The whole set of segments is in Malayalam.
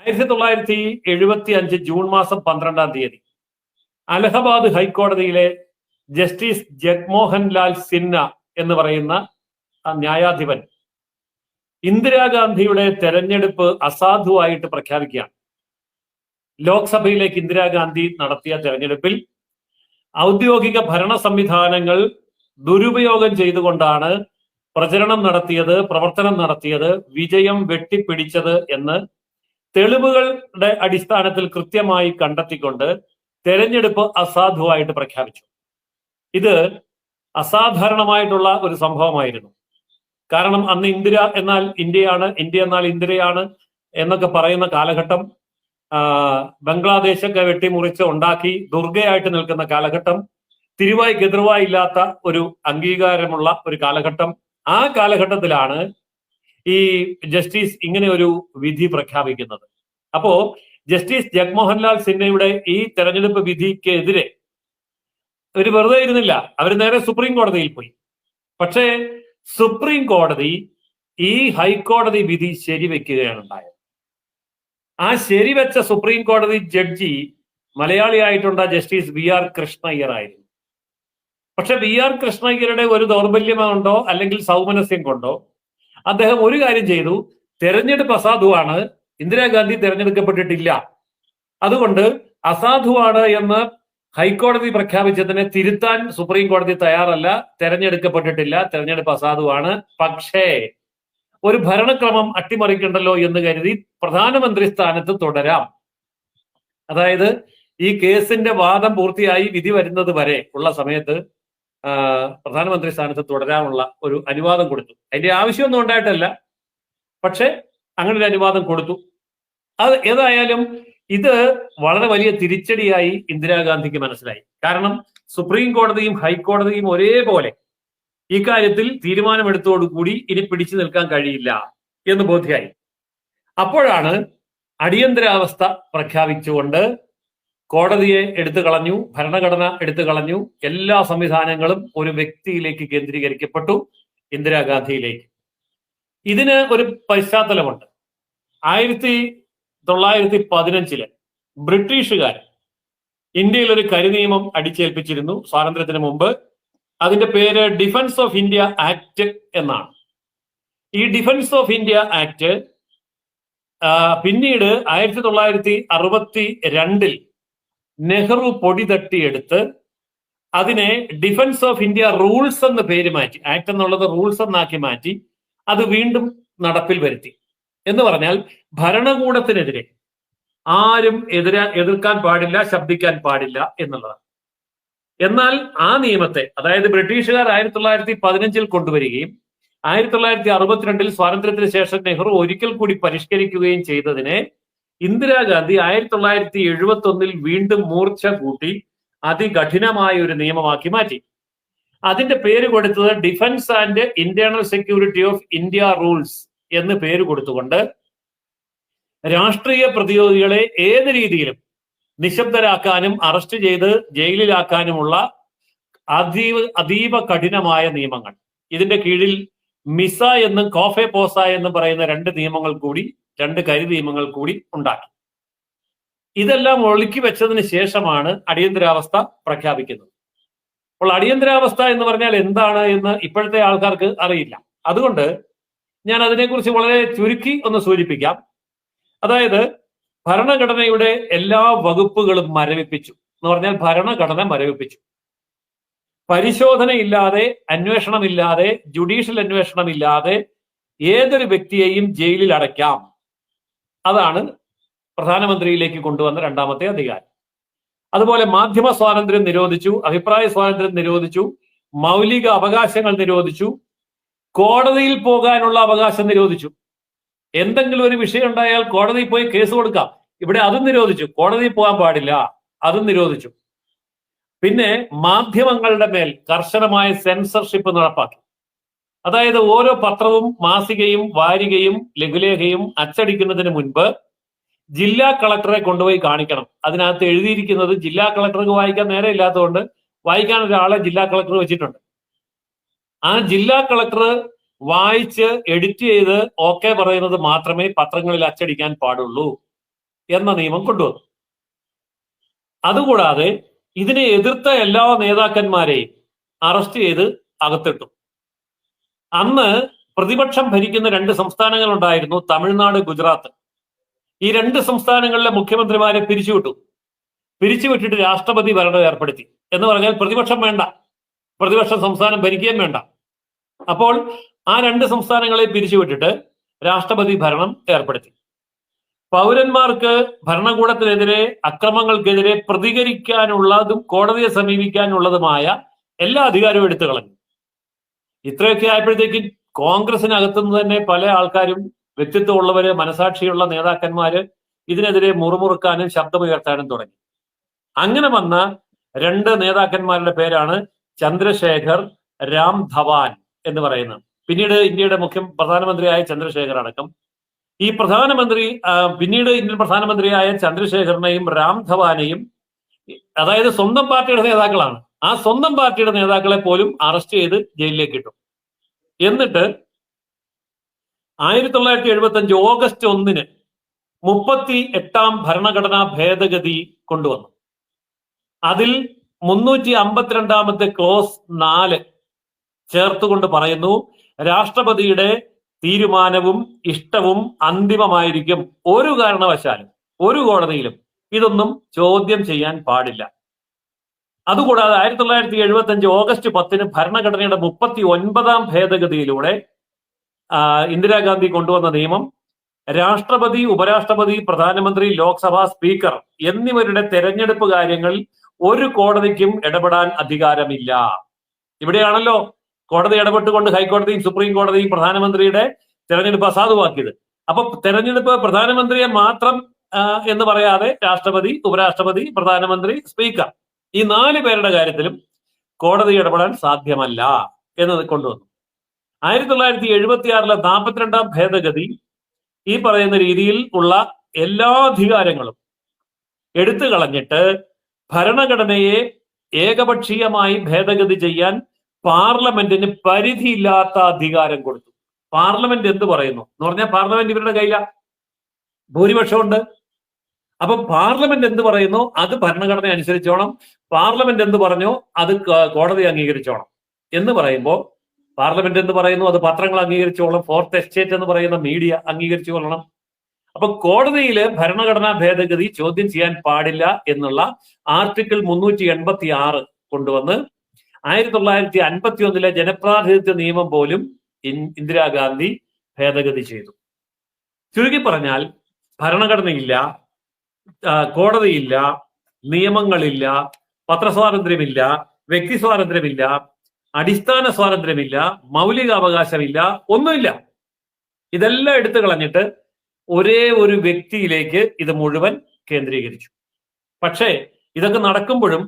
1975 ജൂൺ മാസം 12-ാം തീയതി അലഹബാദ് ഹൈക്കോടതിയിലെ ജസ്റ്റിസ് ജഗ്മോഹൻ ലാൽ സിൻഹ എന്ന് പറയുന്ന ന്യായാധിപൻ ഇന്ദിരാഗാന്ധിയുടെ തെരഞ്ഞെടുപ്പ് അസാധുവായിട്ട് പ്രഖ്യാപിക്കുകയാണ്. ലോക്സഭയിലേക്ക് ഇന്ദിരാഗാന്ധി നടത്തിയ തെരഞ്ഞെടുപ്പിൽ ഔദ്യോഗിക ഭരണ സംവിധാനങ്ങൾ ദുരുപയോഗം ചെയ്തുകൊണ്ടാണ് പ്രചരണം നടത്തിയത്, പ്രവർത്തനം നടത്തിയത്, വിജയം വെട്ടിപ്പിടിച്ചത് എന്ന് തെളിവുകളുടെ അടിസ്ഥാനത്തിൽ കൃത്യമായി കണ്ടെത്തിക്കൊണ്ട് തെരഞ്ഞെടുപ്പ് അസാധുവായിട്ട് പ്രഖ്യാപിച്ചു. ഇത് അസാധാരണമായിട്ടുള്ള ഒരു സംഭവമായിരുന്നു. കാരണം അന്ന് ഇന്ദിര എന്നാൽ ഇന്ത്യയാണ്, ഇന്ത്യ എന്നാൽ ഇന്ദിരയാണ് എന്നൊക്കെ പറയുന്ന കാലഘട്ടം, ബംഗ്ലാദേശൊക്കെ വെട്ടിമുറിച്ച് ഉണ്ടാക്കി ദുർഗയായിട്ട് നിൽക്കുന്ന കാലഘട്ടം, തിരുവായി എതിർവായി ഇല്ലാത്ത ഒരു അംഗീകാരമുള്ള ഒരു കാലഘട്ടം. ആ കാലഘട്ടത്തിലാണ് ഈ ജസ്റ്റിസ് ഇങ്ങനെ ഒരു വിധി പ്രഖ്യാപിക്കുന്നത്. അപ്പോ ജസ്റ്റിസ് ജഗ്മോഹൻലാൽ സിൻഹയുടെ ഈ തെരഞ്ഞെടുപ്പ് വിധിക്കെതിരെ അവർ വെറുതെ ഇരുന്നില്ല, അവർ നേരെ സുപ്രീം കോടതിയിൽ പോയി. പക്ഷേ സുപ്രീം കോടതി ഈ ഹൈക്കോടതി വിധി ശരിവെക്കുകയാണ് ഉണ്ടായത്. ആ ശരിവെച്ച സുപ്രീം കോടതി ജഡ്ജി മലയാളിയായിട്ടുള്ള ജസ്റ്റിസ് BR കൃഷ്ണയ്യർ ആയിരുന്നു. പക്ഷെ BR കൃഷ്ണയ്യരുടെ ഒരു ദൗർബല്യം കൊണ്ടോ അല്ലെങ്കിൽ സൗമനസ്യം കൊണ്ടോ അദ്ദേഹം ഒരു കാര്യം ചെയ്തു: തെരഞ്ഞെടുപ്പ് അസാധുവാണ്, ഇന്ദിരാഗാന്ധി തെരഞ്ഞെടുക്കപ്പെട്ടിട്ടില്ല, അതുകൊണ്ട് അസാധുവാണ് എന്ന് ഹൈക്കോടതി പ്രഖ്യാപിച്ചതിനെ തിരുത്താൻ സുപ്രീം കോടതി തയ്യാറല്ല, തെരഞ്ഞെടുക്കപ്പെട്ടിട്ടില്ല, തെരഞ്ഞെടുപ്പ് അസാധുവാണ്. പക്ഷേ ഒരു ഭരണക്രമം അട്ടിമറിക്കണ്ടല്ലോ എന്ന് കരുതി പ്രധാനമന്ത്രി സ്ഥാനത്ത് തുടരാം. അതായത് ഈ കേസിന്റെ വാദം പൂർത്തിയായി വിധി വരുന്നത് വരെ ഉള്ള സമയത്ത് പ്രധാനമന്ത്രി സ്ഥാനത്ത് തുടരാനുള്ള ഒരു അനുവാദം കൊടുത്തു. അതിന്റെ ആവശ്യമൊന്നും ഉണ്ടായിട്ടല്ല, പക്ഷെ അങ്ങനെ ഒരു അനുവാദം കൊടുത്തു. അത് ഏതായാലും ഇത് വളരെ വലിയ തിരിച്ചടിയായി ഇന്ദിരാഗാന്ധിക്ക് മനസ്സിലായി. കാരണം സുപ്രീം കോടതിയും ഹൈക്കോടതിയും ഒരേപോലെ ഇക്കാര്യത്തിൽ തീരുമാനമെടുത്തോടുകൂടി ഇനി പിടിച്ചു നിൽക്കാൻ കഴിയില്ല എന്ന് ബോധ്യമായി. അപ്പോഴാണ് അടിയന്തരാവസ്ഥ പ്രഖ്യാപിച്ചുകൊണ്ട് കോടതിയെ എടുത്തു കളഞ്ഞു, ഭരണഘടന എടുത്തു കളഞ്ഞു, എല്ലാ സംവിധാനങ്ങളും ഒരു വ്യക്തിയിലേക്ക് കേന്ദ്രീകരിക്കപ്പെട്ടു, ഇന്ദിരാഗാന്ധിയിലേക്ക്. ഇതിന് ഒരു പശ്ചാത്തലമുണ്ട്. 1915 ബ്രിട്ടീഷുകാർ ഇന്ത്യയിൽ ഒരു കരിനിയമം അടിച്ചേൽപ്പിച്ചിരുന്നു സ്വാതന്ത്ര്യത്തിന് മുമ്പ്. അതിന്റെ പേര് ഡിഫൻസ് ഓഫ് ഇന്ത്യ ആക്ട് എന്നാണ്. ഈ ഡിഫൻസ് ഓഫ് ഇന്ത്യ ആക്ട് പിന്നീട് 1962 നെഹ്റു പൊടി തട്ടിയെടുത്ത് അതിനെ ഡിഫൻസ് ഓഫ് ഇന്ത്യ റൂൾസ് എന്ന് പേര് മാറ്റി, ആക്ട് എന്നുള്ളത് റൂൾസ് എന്നാക്കി മാറ്റി, അത് വീണ്ടും നടപ്പിൽ വരുത്തി. എന്ന് പറഞ്ഞാൽ ഭരണകൂടത്തിനെതിരെ ആരും എതിർക്കാൻ പാടില്ല, ശബ്ദിക്കാൻ പാടില്ല എന്നുള്ളതാണ്. എന്നാൽ ആ നിയമത്തെ, അതായത് ബ്രിട്ടീഷുകാർ 1915 കൊണ്ടുവരികയും 1962 സ്വാതന്ത്ര്യത്തിന് ശേഷം നെഹ്റു ഒരിക്കൽ കൂടി പരിഷ്കരിക്കുകയും ചെയ്തതിനെ ഇന്ദിരാഗാന്ധി 1971 വീണ്ടും മൂർച്ച കൂട്ടി അതികഠിനമായ ഒരു നിയമമാക്കി മാറ്റി. അതിന്റെ പേര് കൊടുത്തത് defence and internal security of India rules എന്ന് പേര് കൊടുത്തുകൊണ്ട് രാഷ്ട്രീയ പ്രതിയോഗികളെ ഏത് രീതിയിലും നിശബ്ദരാക്കാനും അറസ്റ്റ് ചെയ്ത് ജയിലിലാക്കാനുമുള്ള അതീവ കഠിനമായ നിയമങ്ങൾ. ഇതിന്റെ കീഴിൽ മിസ എന്നും കോഫെ പോസ എന്നും പറയുന്ന രണ്ട് കരി നിയമങ്ങൾ കൂടി ഉണ്ടാക്കി. ഇതെല്ലാം ഒളുക്കി വെച്ചതിന് ശേഷമാണ് അടിയന്തരാവസ്ഥ പ്രഖ്യാപിക്കുന്നത്. അപ്പോൾ അടിയന്തരാവസ്ഥ എന്ന് പറഞ്ഞാൽ എന്താണ് എന്ന് ഇപ്പോഴത്തെ ആൾക്കാർക്ക് അറിയില്ല. അതുകൊണ്ട് ഞാൻ അതിനെക്കുറിച്ച് വളരെ ചുരുക്കി ഒന്ന് സൂചിപ്പിക്കാം. അതായത് ഭരണഘടനയുടെ എല്ലാ വകുപ്പുകളും മരവിപ്പിച്ചു എന്ന് പറഞ്ഞാൽ ഭരണഘടന മരവിപ്പിച്ചു. പരിശോധനയില്ലാതെ, അന്വേഷണമില്ലാതെ, ജുഡീഷ്യൽ അന്വേഷണമില്ലാതെ ഏതൊരു വ്യക്തിയെയും ജയിലിൽ അടയ്ക്കാം. അതാണ് പ്രധാനമന്ത്രിയിലേക്ക് കൊണ്ടുവന്ന രണ്ടാമത്തെ അധികാരം. അതുപോലെ മാധ്യമ സ്വാതന്ത്ര്യം നിരോധിച്ചു, അഭിപ്രായ സ്വാതന്ത്ര്യം നിരോധിച്ചു, മൗലിക അവകാശങ്ങൾ നിരോധിച്ചു, കോടതിയിൽ പോകാനുള്ള അവകാശം നിരോധിച്ചു. എന്തെങ്കിലും ഒരു വിഷയം ഉണ്ടായാൽ കോടതിയിൽ പോയി കേസ് കൊടുക്കാം. ഇവിടെ അതും നിരോധിച്ചു, കോടതിയിൽ പോകാൻ പാടില്ല, അതും നിരോധിച്ചു. പിന്നെ മാധ്യമങ്ങളുടെ മേൽ കർശനമായ സെൻസർഷിപ്പ് നടപ്പാക്കി. അതായത് ഓരോ പത്രവും മാസികയും വാരികയും ലഘുലേഖയും അച്ചടിക്കുന്നതിന് മുൻപ് ജില്ലാ കളക്ടറെ കൊണ്ടുപോയി കാണിക്കണം. അതിനകത്ത് എഴുതിയിരിക്കുന്നത് ജില്ലാ കളക്ടർക്ക് വായിക്കാൻ നേരെ ഇല്ലാത്തതുകൊണ്ട് വായിക്കാൻ ഒരാളെ ജില്ലാ കളക്ടർ വെച്ചിട്ടുണ്ട്. ആ ജില്ലാ കളക്ടർ വായിച്ച് എഡിറ്റ് ചെയ്ത് ഓക്കെ പറയുന്നത് മാത്രമേ പത്രങ്ങളിൽ അച്ചടിക്കാൻ പാടുള്ളൂ. എന്ന നിയമം കൊണ്ടുവന്നു. അതുകൂടാതെ ഇതിനെ എതിർത്ത എല്ലാ നേതാക്കന്മാരെയും അറസ്റ്റ് ചെയ്ത് അകത്തിട്ടു. അന്ന് പ്രതിപക്ഷം ഭരിക്കുന്ന 2 സംസ്ഥാനങ്ങൾ ഉണ്ടായിരുന്നു, തമിഴ്നാട്, ഗുജറാത്ത്. ഈ 2 സംസ്ഥാനങ്ങളിലെ മുഖ്യമന്ത്രിമാരെ പിരിച്ചുവിട്ടിട്ട് രാഷ്ട്രപതി ഭരണം ഏർപ്പെടുത്തി. എന്ന് പറഞ്ഞാൽ പ്രതിപക്ഷം വേണ്ട, പ്രതിപക്ഷം സംസ്ഥാനം ഭരിക്കുകയും വേണ്ട. അപ്പോൾ ആ 2 സംസ്ഥാനങ്ങളെ പിരിച്ചുവിട്ടിട്ട് രാഷ്ട്രപതി ഭരണം ഏർപ്പെടുത്തി. പൗരന്മാർക്ക് ഭരണകൂടത്തിനെതിരെ, അക്രമങ്ങൾക്കെതിരെ പ്രതികരിക്കാനുള്ളതും കോടതിയെ സമീപിക്കാനുള്ളതുമായ എല്ലാ അധികാരവും എടുത്തു കളഞ്ഞു. ഇത്രയൊക്കെ ആയപ്പോഴത്തേക്കും കോൺഗ്രസിനകത്തുനിന്ന് തന്നെ പല ആൾക്കാരും, വ്യക്തിത്വമുള്ളവര്, മനസാക്ഷിയുള്ള നേതാക്കന്മാര് ഇതിനെതിരെ മുറുമുറുക്കാനും ശബ്ദമുയർത്താനും തുടങ്ങി. അങ്ങനെ വന്ന 2 നേതാക്കന്മാരുടെ പേരാണ് ചന്ദ്രശേഖർ, രാം ധവാൻ എന്ന് പറയുന്നത്. പിന്നീട് ഇന്ത്യയുടെ പ്രധാനമന്ത്രിയായ ചന്ദ്രശേഖർ അടക്കം ഈ പിന്നീട് ഇന്ത്യൻ പ്രധാനമന്ത്രിയായ ചന്ദ്രശേഖറിനെയും രാം ധവാനെയും, അതായത് സ്വന്തം പാർട്ടിയുടെ നേതാക്കളാണ്, ആ സ്വന്തം പാർട്ടിയുടെ നേതാക്കളെ പോലും അറസ്റ്റ് ചെയ്ത് ജയിലിലേക്ക് ഇട്ടു. എന്നിട്ട് 1975 ഓഗസ്റ്റ് 1 38ാം ഭരണഘടനാ ഭേദഗതി കൊണ്ടുവന്നു. അതിൽ 352ാമത്തെ ക്ലോസ് 4 ചേർത്തുകൊണ്ട് പറയുന്നു, രാഷ്ട്രപതിയുടെ തീരുമാനവും ഇഷ്ടവും അന്തിമമായിരിക്കും. ഒരു കാരണവശാലും ഒരു കോടതിയിലും ഇതൊന്നും ചോദ്യം ചെയ്യാൻ പാടില്ല. അതുകൂടാതെ 1975 ഓഗസ്റ്റ് 10 ഭരണഘടനയുടെ 39ാം ഭേദഗതിയിലൂടെ ഇന്ദിരാഗാന്ധി കൊണ്ടുവന്ന നിയമം, രാഷ്ട്രപതി, ഉപരാഷ്ട്രപതി, പ്രധാനമന്ത്രി, ലോക്സഭാ സ്പീക്കർ എന്നിവരുടെ തെരഞ്ഞെടുപ്പ് കാര്യങ്ങളിൽ ഒരു കോടതിക്കും ഇടപെടാൻ അധികാരമില്ല. ഇവിടെയാണല്ലോ കോടതി ഇടപെട്ടുകൊണ്ട് ഹൈക്കോടതിയും സുപ്രീം കോടതിയും പ്രധാനമന്ത്രിയുടെ തെരഞ്ഞെടുപ്പ് അസാധുവാക്കിയത്. അപ്പൊ തെരഞ്ഞെടുപ്പ് പ്രധാനമന്ത്രിയെ മാത്രം എന്ന് പറയാതെ രാഷ്ട്രപതി, ഉപരാഷ്ട്രപതി, പ്രധാനമന്ത്രി, സ്പീക്കർ, ഈ 4 പേരുടെ കാര്യത്തിലും കോടതി ഇടപെടാൻ സാധ്യമല്ല എന്നത് കൊണ്ടുവന്നു. 1976 42ാം ഭേദഗതി ഈ പറയുന്ന രീതിയിൽ ഉള്ള എല്ലാ അധികാരങ്ങളും എടുത്തു കളഞ്ഞിട്ട് ഭരണഘടനയെ ഏകപക്ഷീയമായി ഭേദഗതി ചെയ്യാൻ പാർലമെന്റിന് പരിധിയില്ലാത്ത അധികാരം കൊടുത്തു. പാർലമെന്റ് എന്ത് പറയുന്നു എന്ന് പറഞ്ഞാൽ പാർലമെന്റ് ഇവരുടെ കയ്യിലാണ്, ഭൂരിപക്ഷമുണ്ട്. അപ്പൊ പാർലമെന്റ് എന്ത് പറയുന്നു അത് ഭരണഘടന അനുസരിച്ചോണം, പാർലമെന്റ് എന്ത് പറഞ്ഞോ അത് കോടതി അംഗീകരിച്ചോണം എന്ന് പറയുമ്പോൾ പാർലമെന്റ് എന്ത് പറയുന്നു അത് പത്രങ്ങൾ അംഗീകരിച്ചോളണം, ഫോർത്ത് എസ്റ്റേറ്റ് എന്ന് പറയുന്ന മീഡിയ അംഗീകരിച്ചു കൊള്ളണം. അപ്പൊ കോടതിയില് ഭരണഘടനാ ഭേദഗതി ചോദ്യം ചെയ്യാൻ പാടില്ല എന്നുള്ള ആർട്ടിക്കിൾ 386 കൊണ്ടുവന്ന് 1951 ജനപ്രാതിനിധ്യ നിയമം പോലും ഇന്ദിരാഗാന്ധി ഭേദഗതി ചെയ്തു. ചുരുക്കി പറഞ്ഞാൽ ഭരണഘടനയില്ല, കോടതിയില്ല, നിയമങ്ങളില്ല, പത്രസ്വാതന്ത്ര്യമില്ല, വ്യക്തി സ്വാതന്ത്ര്യമില്ല, അടിസ്ഥാന സ്വാതന്ത്ര്യമില്ല, മൗലികാവകാശമില്ല, ഒന്നുമില്ല. ഇതെല്ലാം എടുത്തു കളഞ്ഞിട്ട് ഒരേ ഒരു വ്യക്തിയിലേക്ക് ഇത് മുഴുവൻ കേന്ദ്രീകരിച്ചു. പക്ഷേ ഇതൊക്കെ നടക്കുമ്പോഴും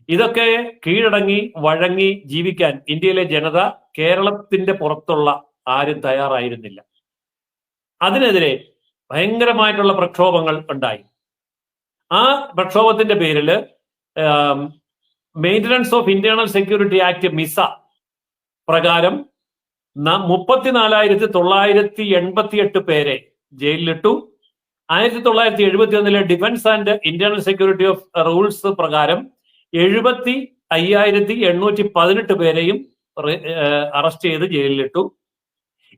ഇതൊക്കെ കീഴടങ്ങി വഴങ്ങി ജീവിക്കാൻ ഇന്ത്യയിലെ ജനത, കേരളത്തിന്റെ പുറത്തുള്ള ആരും തയ്യാറായിരുന്നില്ല. അതിനെതിരെ ഭയങ്കരമായിട്ടുള്ള പ്രക്ഷോഭങ്ങൾ ഉണ്ടായി. ആ പ്രക്ഷോഭത്തിന്റെ പേരിൽ maintenance of internal security act MISA പ്രകാരം 34,988 പേരെ ജയിലിലിട്ടു. 1971 defence and internal security of rules പ്രകാരം 75,818 പേരെയും അറസ്റ്റ് ചെയ്ത് ജയിലിലിട്ടു.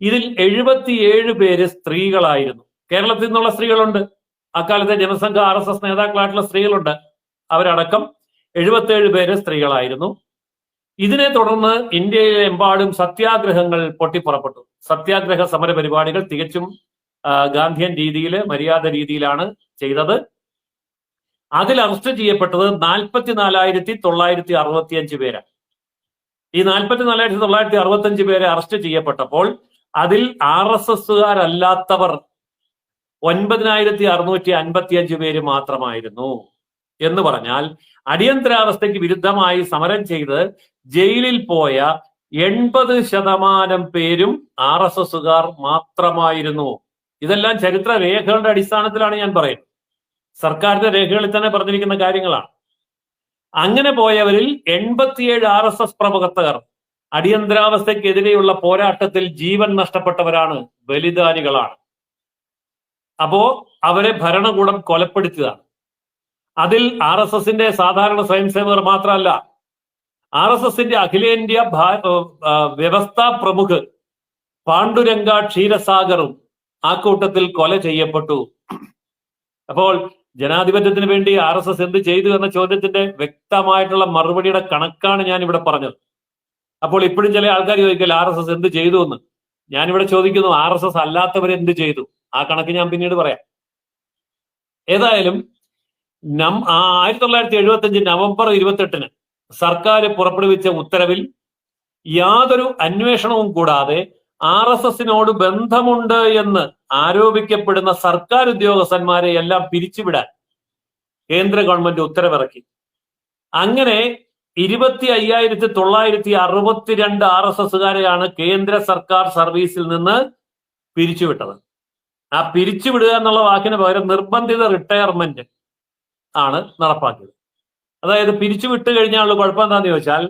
ഇതിൽ 77 പേര് സ്ത്രീകളായിരുന്നു. കേരളത്തിൽ നിന്നുള്ള സ്ത്രീകളുണ്ട്, അക്കാലത്തെ ജനസംഘ RSS നേതാക്കളായിട്ടുള്ള സ്ത്രീകളുണ്ട്. അവരടക്കം 77 പേര് സ്ത്രീകളായിരുന്നു. ഇതിനെ തുടർന്ന് ഇന്ത്യയിലെമ്പാടും സത്യാഗ്രഹങ്ങൾ പൊട്ടിപ്പുറപ്പെട്ടു. സത്യാഗ്രഹ സമര പരിപാടികൾ തികച്ചും ഗാന്ധിയൻ രീതിയിൽ, മര്യാദ രീതിയിലാണ് ചെയ്തത്. അതിൽ അറസ്റ്റ് ചെയ്യപ്പെട്ടത് 44,965 പേരാണ്. ഈ 44,965 പേരെ അറസ്റ്റ് ചെയ്യപ്പെട്ടപ്പോൾ അതിൽ RSSകാരല്ലാത്തവർ 9,655 പേര് മാത്രമായിരുന്നു. എന്ന് പറഞ്ഞാൽ അടിയന്തരാവസ്ഥയ്ക്ക് വിരുദ്ധമായി സമരം ചെയ്ത് ജയിലിൽ പോയ 80% പേരും RSSകാർ മാത്രമായിരുന്നു. ഇതെല്ലാം ചരിത്ര രേഖകളുടെ അടിസ്ഥാനത്തിലാണ് ഞാൻ പറയുന്നത്. സർക്കാരിന്റെ രേഖകളിൽ തന്നെ പറഞ്ഞിരിക്കുന്ന കാര്യങ്ങളാണ്. അങ്ങനെ പോയവരിൽ 87 RSS പ്രവർത്തകർ അടിയന്തരാവസ്ഥയ്ക്കെതിരെയുള്ള പോരാട്ടത്തിൽ ജീവൻ നഷ്ടപ്പെട്ടവരാണ്, ബലിദാനികളാണ്. അപ്പോ അവരെ ഭരണകൂടം കൊലപ്പെടുത്തിയതാണ്. അതിൽ RSSന്റെ സാധാരണ സ്വയംസേവകർ മാത്രമല്ല, RSSന്റെ അഖിലേന്ത്യാ വ്യവസ്ഥാ പ്രമുഖ് പാണ്ഡുരംഗ ക്ഷീരസാഗറും ആ കൂട്ടത്തിൽ കൊല ചെയ്യപ്പെട്ടു. അപ്പോൾ ജനാധിപത്യത്തിന് വേണ്ടി RSS എന്ത് ചെയ്തു എന്ന ചോദ്യത്തിന്റെ വ്യക്തമായിട്ടുള്ള മറുപടിയുടെ കണക്കാണ് ഞാൻ ഇവിടെ പറഞ്ഞത്. അപ്പോൾ ഇപ്പോഴും ചില ആൾക്കാർ ചോദിക്കൽ RSS എന്ത് ചെയ്തു എന്ന്. ഞാനിവിടെ ചോദിക്കുന്നു, RSS അല്ലാത്തവർ എന്ത് ചെയ്തു? ആ കണക്ക് ഞാൻ പിന്നീട് പറയാം. ഏതായാലും 1975 നവംബർ 28 സർക്കാർ പുറപ്പെടുവിച്ച ഉത്തരവിൽ യാതൊരു അന്വേഷണവും കൂടാതെ RSSനോട് ബന്ധമുണ്ട് എന്ന് ആരോപിക്കപ്പെടുന്ന സർക്കാർ ഉദ്യോഗസ്ഥന്മാരെ എല്ലാം പിരിച്ചുവിടാൻ കേന്ദ്ര ഗവൺമെന്റ് ഉത്തരവിറക്കി. അങ്ങനെ 25,962 RSSകാരെയാണ് കേന്ദ്ര സർക്കാർ സർവീസിൽ നിന്ന് പിരിച്ചുവിട്ടത്. ആ പിരിച്ചുവിടുക എന്നുള്ള വാക്കിന് പകരം നിർബന്ധിത റിട്ടയർമെന്റ് ആണ് നടപ്പാക്കിയത്. അതായത് പിരിച്ചുവിട്ട് കഴിഞ്ഞാലുള്ള കുഴപ്പം എന്താണെന്ന് ചോദിച്ചാൽ,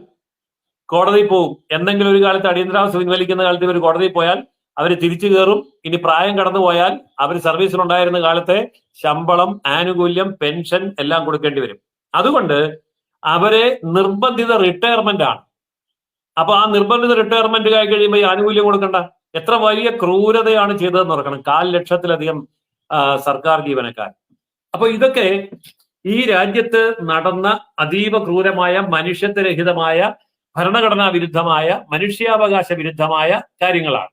കോടതി പോകും. എന്തെങ്കിലും ഒരു കാലത്ത് അടിയന്തരാവസ്ഥ പിൻവലിക്കുന്ന കാലത്ത് ഇവർ കോടതിയിൽ പോയാൽ അവർ തിരിച്ചു കയറും. ഇനി പ്രായം കടന്നു പോയാൽ അവർ സർവീസിലുണ്ടായിരുന്ന കാലത്തെ ശമ്പളം, ആനുകൂല്യം, പെൻഷൻ എല്ലാം കൊടുക്കേണ്ടി വരും. അതുകൊണ്ട് അവരെ നിർബന്ധിത റിട്ടയർമെന്റ് ആണ്. അപ്പൊ ആ നിർബന്ധിത റിട്ടയർമെന്റ് കഴിയുമ്പോൾ ഈ ആനുകൂല്യം കൊടുക്കണ്ട. എത്ര വലിയ ക്രൂരതയാണ് ചെയ്തതെന്ന് ഓർക്കണം. 1,00,000-ലധികം സർക്കാർ ജീവനക്കാർ. അപ്പൊ ഇതൊക്കെ ഈ രാജ്യത്ത് നടന്ന അതീവ ക്രൂരമായ, മനുഷ്യത്വരഹിതമായ, ഭരണഘടനാ വിരുദ്ധമായ, മനുഷ്യാവകാശ വിരുദ്ധമായ കാര്യങ്ങളാണ്.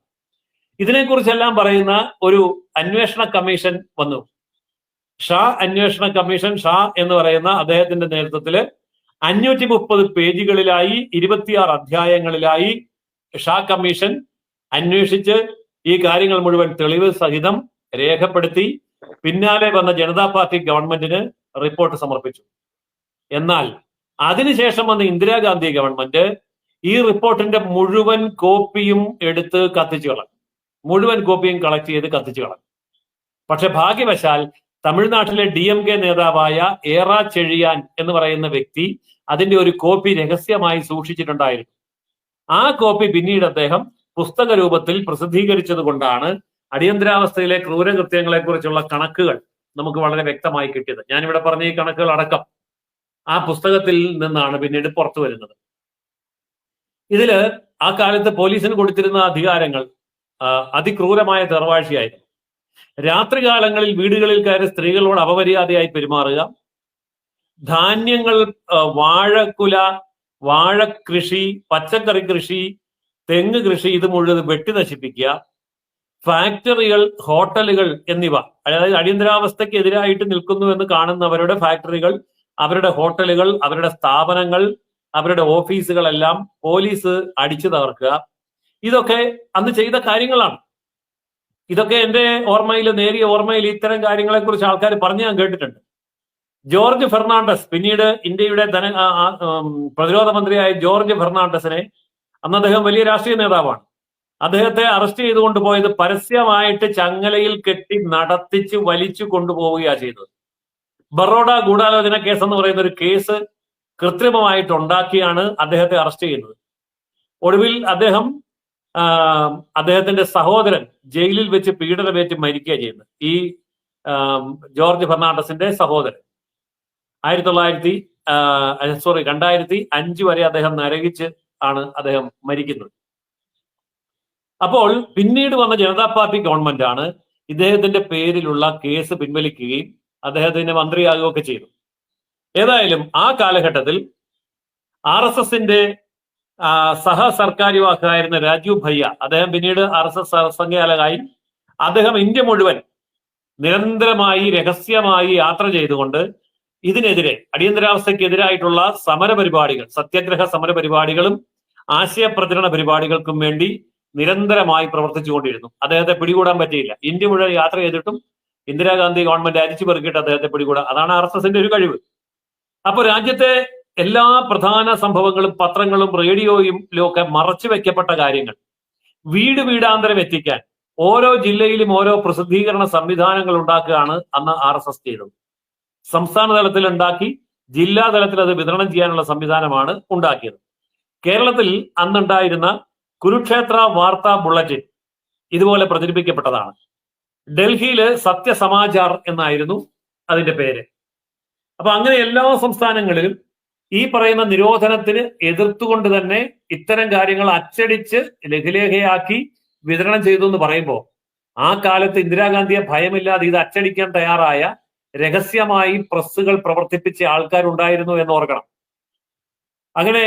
ഇതിനെക്കുറിച്ചെല്ലാം പറയുന്ന ഒരു അന്വേഷണ കമ്മീഷൻ വന്നു. ഷാ അന്വേഷണ കമ്മീഷൻ. ഷാ എന്ന് പറയുന്ന അദ്ദേഹത്തിന്റെ നേതൃത്വത്തില് 530 പേജുകളിലായി 26 അധ്യായങ്ങളിലായി ഷാ കമ്മീഷൻ അന്വേഷിച്ച് ഈ കാര്യങ്ങൾ മുഴുവൻ തെളിവ് സഹിതം രേഖപ്പെടുത്തി പിന്നാലെ വന്ന ജനതാ പാർട്ടി ഗവൺമെന്റിന് റിപ്പോർട്ട് സമർപ്പിച്ചു. എന്നാൽ അതിനുശേഷം വന്ന ഇന്ദിരാഗാന്ധി ഗവൺമെന്റ് ഈ റിപ്പോർട്ടിന്റെ മുഴുവൻ കോപ്പിയും എടുത്ത് കത്തിച്ചു കളഞ്ഞു. മുഴുവൻ കോപ്പിയും കളക്ട് ചെയ്ത് കത്തിച്ചു കളഞ്ഞു. പക്ഷെ ഭാഗ്യവശാൽ തമിഴ്നാട്ടിലെ DMK നേതാവായ ഏറ ചെഴിയാൻ എന്ന് പറയുന്ന വ്യക്തി അതിന്റെ ഒരു കോപ്പി രഹസ്യമായി സൂക്ഷിച്ചിട്ടുണ്ടായിരുന്നു. ആ കോപ്പി പിന്നീട് അദ്ദേഹം പുസ്തക രൂപത്തിൽ പ്രസിദ്ധീകരിച്ചത് കൊണ്ടാണ് അടിയന്തരാവസ്ഥയിലെ ക്രൂരകൃത്യങ്ങളെ കുറിച്ചുള്ള കണക്കുകൾ നമുക്ക് വളരെ വ്യക്തമായി കിട്ടിയത്. ഞാനിവിടെ പറഞ്ഞ ഈ കണക്കുകൾ അടക്കം ആ പുസ്തകത്തിൽ നിന്നാണ് പിന്നീട് പുറത്തു വരുന്നത്. ഇതില് ആ കാലത്ത് പോലീസിന് കൊടുത്തിരുന്ന അധികാരങ്ങൾ അതിക്രൂരമായ തെറവാഴ്ചയായിരുന്നു. രാത്രികാലങ്ങളിൽ വീടുകളിൽ കയറി സ്ത്രീകളോട് അപമര്യാദയായി പെരുമാറുക, ധാന്യങ്ങൾ, വാഴക്കുല, വാഴക്കൃഷി, പച്ചക്കറി കൃഷി, തെങ്ങ് കൃഷി ഇത് മുഴുവൻ വെട്ടി നശിപ്പിക്കുക, ഫാക്ടറികൾ, ഹോട്ടലുകൾ എന്നിവ, അതായത് അടിയന്തരാവസ്ഥയ്ക്ക് എതിരായിട്ട് നിൽക്കുന്നു എന്ന് കാണുന്നവരുടെ ഫാക്ടറികൾ, അവരുടെ ഹോട്ടലുകൾ, അവരുടെ സ്ഥാപനങ്ങൾ, അവരുടെ ഓഫീസുകളെല്ലാം പോലീസ് അടിച്ചു തകർക്കുക. ഇതൊക്കെ അന്ന് ചെയ്ത കാര്യങ്ങളാണ്. ഇതൊക്കെ എന്റെ ഓർമ്മയിൽ, നേരിയ ഓർമ്മയിൽ ഇത്തരം കാര്യങ്ങളെ കുറിച്ച് ആൾക്കാർ പറഞ്ഞ് ഞാൻ കേട്ടിട്ടുണ്ട്. ജോർജ് ഫെർണാണ്ടസ്, പിന്നീട് ഇന്ത്യയുടെ പ്രതിരോധ മന്ത്രിയായ ജോർജ് ഫെർണാണ്ടസിനെ, അന്ന് അദ്ദേഹം വലിയ രാഷ്ട്രീയ നേതാവാണ്, അദ്ദേഹത്തെ അറസ്റ്റ് ചെയ്തുകൊണ്ട് പോയത് പരസ്യമായിട്ട് ചങ്ങലയിൽ കെട്ടി നടത്തിച്ച് വലിച്ചു കൊണ്ടുപോവുകയാണ് ചെയ്തത്. ബറോഡ ഗൂഢാലോചന കേസ് എന്ന് പറയുന്ന ഒരു കേസ് കൃത്രിമമായിട്ട് ഉണ്ടാക്കിയാണ് അദ്ദേഹത്തെ അറസ്റ്റ് ചെയ്യുന്നത്. ഒടുവിൽ അദ്ദേഹത്തിന്റെ സഹോദരൻ ജയിലിൽ വെച്ച് പീഡനമേറ്റ് മരിക്കുക ചെയ്യുന്നത്. ഈ ജോർജ് ഫെർണാണ്ടസിന്റെ സഹോദരൻ 2005 വരെ അദ്ദേഹം നരകിച്ച് ആണ് അദ്ദേഹം മരിക്കുന്നത്. അപ്പോൾ പിന്നീട് വന്ന ജനതാ പാർട്ടി ഗവൺമെന്റ് ആണ് ഇദ്ദേഹത്തിന്റെ പേരിലുള്ള കേസ് പിൻവലിക്കുകയും അദ്ദേഹത്തിന് മന്ത്രിയാകുകയൊക്കെ ചെയ്തു. ഏതായാലും ആ കാലഘട്ടത്തിൽ RSSന്റെ സഹ സർക്കാർ വാക്കായിരുന്ന രാജീവ് ഭയ്യ, അദ്ദേഹം പിന്നീട് RSS സർസംഘചാലകായി, അദ്ദേഹം ഇന്ത്യ മുഴുവൻ നിരന്തരമായി രഹസ്യമായി യാത്ര ചെയ്തുകൊണ്ട് ഇതിനെതിരെ, അടിയന്തരാവസ്ഥയ്ക്കെതിരായിട്ടുള്ള സമരപരിപാടികൾ, സത്യാഗ്രഹ സമരപരിപാടികളും ആശയപ്രചരണ പരിപാടികൾക്കും വേണ്ടി നിരന്തരമായി പ്രവർത്തിച്ചുകൊണ്ടിരുന്നു. അദ്ദേഹത്തെ പിടികൂടാൻ പറ്റിയില്ല. ഇന്ത്യ മുഴുവൻ യാത്ര ചെയ്തിട്ടും ഇന്ദിരാഗാന്ധി ഗവൺമെന്റ് അരിച്ചു പെറുക്കിയിട്ട് അദ്ദേഹത്തെ പിടികൂടാം. അതാണ് RSSന്റെ ഒരു കഴിവ്. അപ്പൊ രാജ്യത്തെ എല്ലാ പ്രധാന സംഭവങ്ങളും പത്രങ്ങളും റേഡിയോയിലും ഒക്കെ മറച്ചു വെക്കപ്പെട്ട കാര്യങ്ങൾ വീട് വീടാന്തരം എത്തിക്കാൻ ഓരോ ജില്ലയിലും ഓരോ പ്രസിദ്ധീകരണ സംവിധാനങ്ങൾ ഉണ്ടാക്കുകയാണ് അന്ന് RSS ചെയ്തത്. സംസ്ഥാന തലത്തിൽ ഉണ്ടാക്കി ജില്ലാ തലത്തിൽ അത് വിതരണം ചെയ്യാനുള്ള സംവിധാനമാണ് ഉണ്ടാക്കിയത്. കേരളത്തിൽ അന്നുണ്ടായിരുന്ന കുരുക്ഷേത്ര വാർത്താ ബുള്ളറ്റിൻ ഇതുപോലെ പ്രചരിപ്പിക്കപ്പെട്ടതാണ്. ഡൽഹിയില് സത്യസമാചാർ എന്നായിരുന്നു അതിന്റെ പേര്. അപ്പൊ അങ്ങനെ എല്ലാ സംസ്ഥാനങ്ങളിലും ഈ പറയുന്ന നിരോധനത്തിന് എതിർത്തുകൊണ്ട് തന്നെ ഇത്തരം കാര്യങ്ങൾ അച്ചടിച്ച് ലഘുലേഖയാക്കി വിതരണം ചെയ്തു എന്ന് പറയുമ്പോൾ ആ കാലത്ത് ഇന്ദിരാഗാന്ധിയെ ഭയമില്ലാതെ ഇത് അച്ചടിക്കാൻ തയ്യാറായ രഹസ്യമായി പ്രസ്സുകൾ പ്രവർത്തിപ്പിച്ച ആൾക്കാരുണ്ടായിരുന്നു എന്ന് ഓർക്കണം. അങ്ങനെ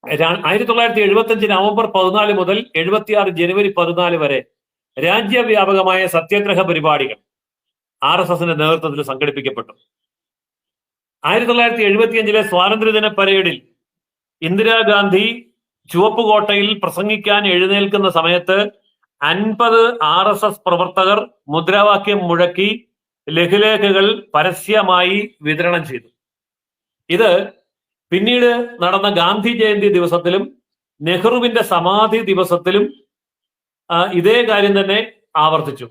1975 നവംബർ 14 മുതൽ 76 ജനുവരി 14 വരെ രാജ്യവ്യാപകമായ സത്യാഗ്രഹ പരിപാടികൾ RSSന്റെ നേതൃത്വത്തിൽ സംഘടിപ്പിക്കപ്പെട്ടു. 1975 സ്വാതന്ത്ര്യദിന പരേഡിൽ ഇന്ദിരാഗാന്ധി ചുവപ്പുകോട്ടയിൽ പ്രസംഗിക്കാൻ എഴുന്നേൽക്കുന്ന സമയത്ത് 50 RSS പ്രവർത്തകർ മുദ്രാവാക്യം മുഴക്കി ലഘുലേഖകൾ പരസ്യമായി വിതരണം ചെയ്തു. ഇത് പിന്നീട് നടന്ന ഗാന്ധി ജയന്തി ദിവസത്തിലും നെഹ്റുവിന്റെ സമാധി ദിവസത്തിലും ഇതേ കാര്യം തന്നെ ആവർത്തിച്ചു.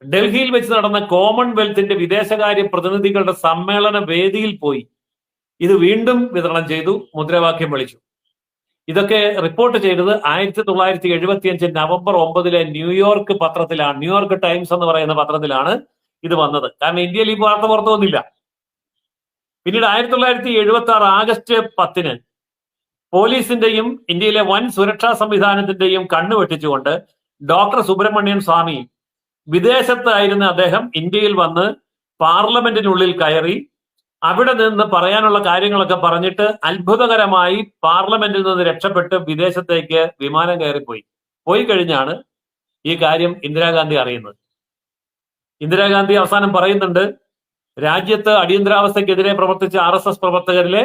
ഡൽഹിയിൽ വെച്ച് നടന്ന കോമൺവെൽത്തിന്റെ വിദേശകാര്യ പ്രതിനിധികളുടെ സമ്മേളന വേദിയിൽ പോയി ഇത് വീണ്ടും വിതരണം ചെയ്തു, മുദ്രാവാക്യം വിളിച്ചു. ഇതൊക്കെ റിപ്പോർട്ട് ചെയ്തത് 1975 നവംബർ 9 ന്യൂയോർക്ക് പത്രത്തിലാണ്. ന്യൂയോർക്ക് ടൈംസ് എന്ന് പറയുന്ന പത്രത്തിലാണ് ഇത് വന്നത്. കാരണം ഇന്ത്യയിൽ ഈ വാർത്ത പുറത്തു വന്നില്ല. പിന്നീട് 1976 ആഗസ്റ്റ് 10 പോലീസിന്റെയും ഇന്ത്യയിലെ വൻ സുരക്ഷാ സംവിധാനത്തിന്റെയും കണ്ണു വെട്ടിച്ചുകൊണ്ട് ഡോക്ടർ സുബ്രഹ്മണ്യൻ സ്വാമി, വിദേശത്തായിരുന്ന അദ്ദേഹം ഇന്ത്യയിൽ വന്ന് പാർലമെന്റിനുള്ളിൽ കയറി അവിടെ നിന്ന് പറയാനുള്ള കാര്യങ്ങളൊക്കെ പറഞ്ഞിട്ട് അത്ഭുതകരമായി പാർലമെന്റിൽ നിന്ന് രക്ഷപ്പെട്ട് വിദേശത്തേക്ക് വിമാനം പോയി കഴിഞ്ഞാണ് ഈ കാര്യം ഇന്ദിരാഗാന്ധി അറിയുന്നത്. ഇന്ദിരാഗാന്ധി അവസാനം പറയുന്നുണ്ട്, രാജ്യത്ത് അടിയന്തരാവസ്ഥക്കെതിരെ പ്രവർത്തിച്ച RSS പ്രവർത്തകരിലെ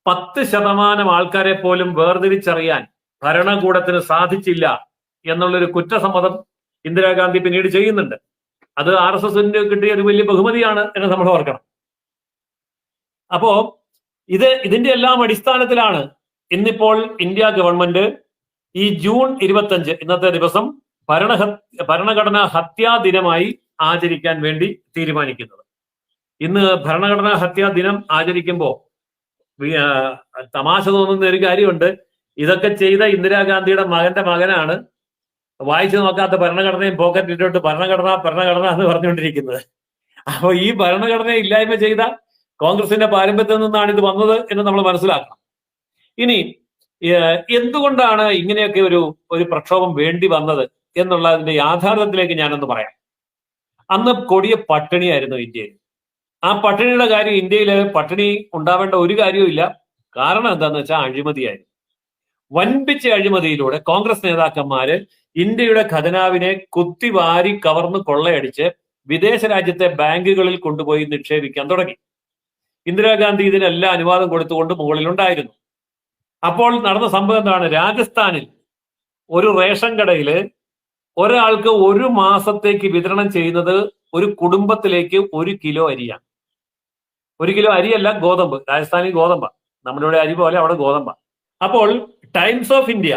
10% ആൾക്കാരെ പോലും വേർതിരിച്ചറിയാൻ ഭരണകൂടത്തിന് സാധിച്ചില്ല എന്നുള്ളൊരു കുറ്റസമ്മതം ഇന്ദിരാഗാന്ധി പിന്നീട് ചെയ്യുന്നുണ്ട്. അത് RSSന് കിട്ടിയ ഒരു വലിയ ബഹുമതിയാണ് എന്ന് നമ്മൾ ഓർക്കണം. അപ്പോ ഇതിന്റെ എല്ലാം അടിസ്ഥാനത്തിലാണ് ഇന്നിപ്പോൾ ഇന്ത്യ ഗവൺമെന്റ് ഈ ജൂൺ 25 ഇന്നത്തെ ദിവസം ഭരണഘടനാ ഹത്യാ ദിനമായി ആചരിക്കാൻ വേണ്ടി തീരുമാനിക്കുന്നത്. ഇന്ന് ഭരണഘടനാ ഹത്യാ ദിനം ആചരിക്കുമ്പോൾ തമാശ തോന്നുന്ന ഒരു കാര്യമുണ്ട്. ഇതൊക്കെ ചെയ്ത ഇന്ദിരാഗാന്ധിയുടെ മകന്റെ മകനാണ് വായിച്ചു നോക്കാത്ത ഭരണഘടനയും പോക്കറ്റിലിട്ട് ഭരണഘടന എന്ന് പറഞ്ഞുകൊണ്ടിരിക്കുന്നത്. അപ്പൊ ഈ ഭരണഘടനയെ ഇല്ലായ്മ ചെയ്ത കോൺഗ്രസിന്റെ പാരമ്പര്യത്തിൽ നിന്നാണ് ഇത് വന്നത് എന്ന് നമ്മൾ മനസ്സിലാക്കണം. ഇനി എന്തുകൊണ്ടാണ് ഇങ്ങനെയൊക്കെ ഒരു പ്രക്ഷോഭം വേണ്ടി വന്നത് എന്നുള്ളതിന്റെ യാഥാർത്ഥ്യത്തിലേക്ക് ഞാനൊന്ന് പറയാം. അന്ന് കൊടിയ പട്ടിണിയായിരുന്നു ഇന്ത്യയിൽ. ആ പട്ടിണിയുടെ കാര്യം, ഇന്ത്യയിൽ പട്ടിണി ഉണ്ടാവേണ്ട ഒരു കാര്യവും ഇല്ല. കാരണം എന്താന്ന് വെച്ചാൽ അഴിമതിയായിരുന്നു. വൻപിച്ച അഴിമതിയിലൂടെ കോൺഗ്രസ് നേതാക്കന്മാര് ഇന്ത്യയുടെ ഖജനാവിനെ കുത്തിവാരി കവർന്ന് കൊള്ളയടിച്ച് വിദേശ രാജ്യത്തെ ബാങ്കുകളിൽ കൊണ്ടുപോയി നിക്ഷേപിക്കാൻ തുടങ്ങി. ഇന്ദിരാഗാന്ധി ഇതിനെല്ലാം അനുവാദം കൊടുത്തുകൊണ്ട് മുകളിലുണ്ടായിരുന്നു. അപ്പോൾ നടന്ന സംഭവം എന്താണ്? രാജസ്ഥാനിൽ ഒരു റേഷൻ കടയില് ഒരാൾക്ക് ഒരു മാസത്തേക്ക് വിതരണം ചെയ്യുന്നത് ഒരു കുടുംബത്തിലേക്ക് 1 കിലോ അരിയാണ്. 1 കിലോ അരിയല്ല, ഗോതമ്പ്. രാജസ്ഥാനിൽ ഗോതമ്പ, നമ്മുടെ ഇവിടെ അരി പോലെ അവിടെ ഗോതമ്പ. അപ്പോൾ ടൈംസ് ഓഫ് ഇന്ത്യ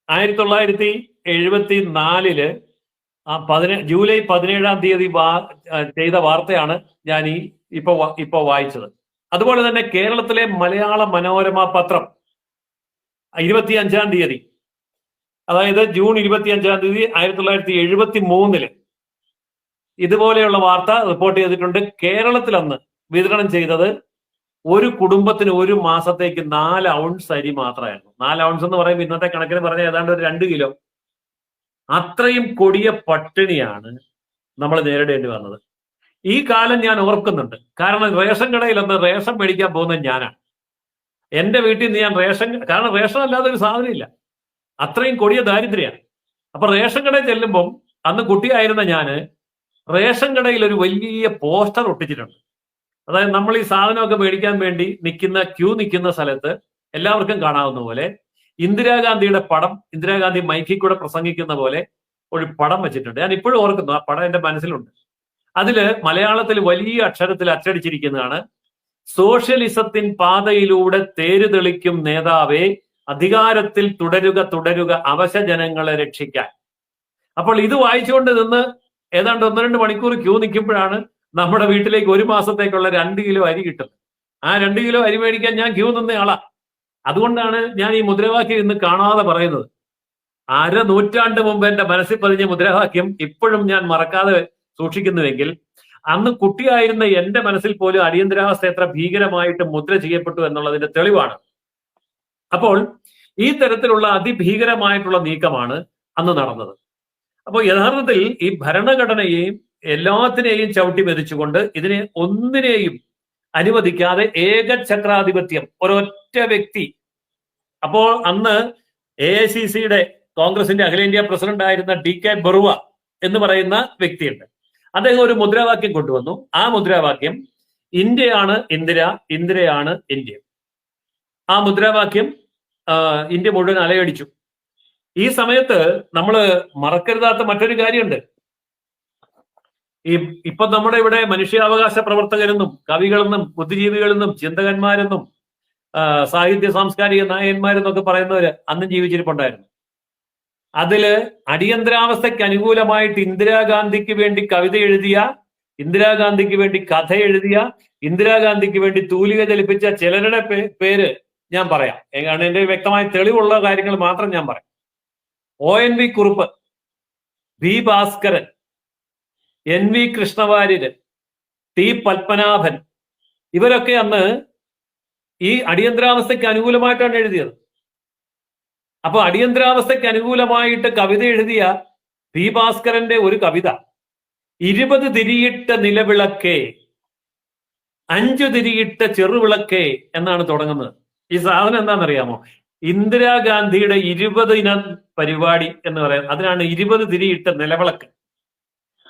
1974 ജൂലൈ 17 ചെയ്ത വാർത്തയാണ് ഞാൻ ഇപ്പോ വായിച്ചത്. അതുപോലെ തന്നെ കേരളത്തിലെ മലയാള മനോരമ പത്രം 25 അതായത് ജൂൺ 25 1973 ഇതുപോലെയുള്ള വാർത്ത റിപ്പോർട്ട് ചെയ്തിട്ടുണ്ട്. കേരളത്തിൽ അന്ന് വിതരണം ചെയ്തത് ഒരു കുടുംബത്തിന് ഒരു മാസത്തേക്ക് 4 ഔൺസ് അരി മാത്രമായിരുന്നു. 4 ഔൺസ് എന്ന് പറയുമ്പോൾ ഇന്നത്തെ കണക്കിന് പറഞ്ഞാൽ ഏതാണ്ട് ഒരു 2 കിലോ. അത്രയും കൊടിയ പട്ടിണിയാണ് നമ്മൾ നേരിടേണ്ടി വന്നത്. ഈ കാലം ഞാൻ ഓർക്കുന്നുണ്ട്. കാരണം റേഷൻ കടയിൽ അന്ന് റേഷൻ മേടിക്കാൻ പോകുന്നത് ഞാനാണ്. എന്റെ വീട്ടിൽ നിന്ന് ഞാൻ കാരണം റേഷൻ അല്ലാതെ ഒരു സാധനമില്ല. അത്രയും കൊടിയ ദാരിദ്ര്യമാണ്. അപ്പൊ റേഷൻ കടയിൽ ചെല്ലുമ്പം അന്ന് കുട്ടിയായിരുന്ന ഞാന് റേഷൻ കടയിൽ ഒരു വലിയ പോസ്റ്റർ ഒട്ടിച്ചിട്ടുണ്ട്. അതായത് നമ്മൾ ഈ സാധനമൊക്കെ മേടിക്കാൻ വേണ്ടി ക്യൂ നിൽക്കുന്ന സ്ഥലത്ത് എല്ലാവർക്കും കാണാവുന്ന പോലെ ഇന്ദിരാഗാന്ധിയുടെ പടം, ഇന്ദിരാഗാന്ധി മൈക്കിൽ കൂടെ പ്രസംഗിക്കുന്ന പോലെ ഒരു പടം വെച്ചിട്ടുണ്ട്. ഞാൻ ഇപ്പോഴും ഓർക്കുന്നു, ആ പടം എന്റെ മനസ്സിലുണ്ട്. അതില് മലയാളത്തിൽ വലിയ അക്ഷരത്തിൽ അച്ചടിച്ചിരിക്കുന്നതാണ്, സോഷ്യലിസത്തിൻ പാതയിലൂടെ തേരുതെളിക്കും നേതാവേ, അധികാരത്തിൽ തുടരുക അവശജനങ്ങളെ രക്ഷിക്കാൻ. അപ്പോൾ ഇത് വായിച്ചുകൊണ്ട് നിന്ന് ഏതാണ്ട് 1-2 മണിക്കൂർ ക്യൂ നിൽക്കുമ്പോഴാണ് നമ്മുടെ വീട്ടിലേക്ക് ഒരു മാസത്തേക്കുള്ള 2 കിലോ അരി കിട്ടുന്നത്. ആ 2 കിലോ അരി മേടിക്കാൻ ഞാൻ ക്യൂ നിന്ന ആളാ. അതുകൊണ്ടാണ് ഞാൻ ഈ മുദ്രാവാക്യം ഇന്ന് കാണാതെ പറയുന്നത്. നൂറ്റാണ്ട് മുമ്പ് എന്റെ മനസ്സിൽ പതിഞ്ഞ മുദ്രാവാക്യം ഇപ്പോഴും ഞാൻ മറക്കാതെ സൂക്ഷിക്കുന്നുവെങ്കിൽ അന്ന് കുട്ടിയായിരുന്ന എന്റെ മനസ്സിൽ പോലും അടിയന്തരാവസ്ഥ എത്ര ഭീകരമായിട്ട് മുദ്ര ചെയ്യപ്പെട്ടു എന്നുള്ളതിന്റെ തെളിവാണ്. അപ്പോൾ ഈ തരത്തിലുള്ള അതിഭീകരമായിട്ടുള്ള നീക്കമാണ് അന്ന് നടന്നത്. അപ്പോൾ യഥാർത്ഥത്തിൽ ഈ ഭരണഘടനയെയും എല്ലാത്തിനെയും ചവിട്ടി മെതിച്ചുകൊണ്ട് ഇതിനെ ഒന്നിനെയും അനുവദിക്കാതെ ഏകചക്രാധിപത്യം, ഒരൊറ്റ വ്യക്തി. അപ്പോൾ അന്ന് AICCയുടെ കോൺഗ്രസിന്റെ അഖിലേന്ത്യാ പ്രസിഡന്റ് ആയിരുന്ന DK ബറുവ എന്ന് പറയുന്ന വ്യക്തിയുണ്ട്. അദ്ദേഹം ഒരു മുദ്രാവാക്യം കൊണ്ടുവന്നു. ആ മുദ്രാവാക്യം ഇന്ത്യയാണ് ഇന്ദിര, ഇന്ദിരയാണ് ഇന്ത്യ. ആ മുദ്രാവാക്യം ഇന്ത്യ മുഴുവൻ അലയടിച്ചു. ഈ സമയത്ത് നമ്മൾ മറക്കരുതാത്ത മറ്റൊരു കാര്യമുണ്ട്. ഇപ്പൊ നമ്മുടെ ഇവിടെ മനുഷ്യാവകാശ പ്രവർത്തകരെന്നും കവികളെന്നും ബുദ്ധിജീവികളെന്നും ചിന്തകന്മാരെന്നും സാഹിത്യ സാംസ്കാരിക നായകന്മാരെന്നൊക്കെ പറയുന്നവര് അന്നും ജീവിച്ചിരിപ്പുണ്ടായിരുന്നു. അതില് അടിയന്തരാവസ്ഥയ്ക്ക് അനുകൂലമായിട്ട് ഇന്ദിരാഗാന്ധിക്ക് വേണ്ടി കവിത എഴുതിയ, ഇന്ദിരാഗാന്ധിക്ക് വേണ്ടി കഥ എഴുതിയ, ഇന്ദിരാഗാന്ധിക്ക് വേണ്ടി തൂലിക ചലിപ്പിച്ച ചിലരുടെ പേര് ഞാൻ പറയാം. കാരണം എന്റെ വ്യക്തമായ തെളിവുള്ള കാര്യങ്ങൾ മാത്രം ഞാൻ പറയാം. ONV Kurup, B Bhaskaran, NV കൃഷ്ണവാര്യര്, T Padmanabhan, ഇവരൊക്കെ അന്ന് ഈ അടിയന്തരാവസ്ഥയ്ക്ക് അനുകൂലമായിട്ടാണ് എഴുതിയത്. അപ്പൊ അടിയന്തരാവസ്ഥയ്ക്ക് അനുകൂലമായിട്ട് കവിത എഴുതിയ P ഭാസ്കരന്റെ ഒരു കവിത 20 തിരിയിട്ട നിലവിളക്കേ 5 തിരിയിട്ട ചെറുവിളക്കേ എന്നാണ് തുടങ്ങുന്നത്. ഈ സാധനം എന്താണെന്നറിയാമോ? ഇന്ദിരാഗാന്ധിയുടെ 20 ഇന പരിപാടി എന്ന് പറയാം. അതിനാണ് 20 തിരിയിട്ട നിലവിളക്ക്.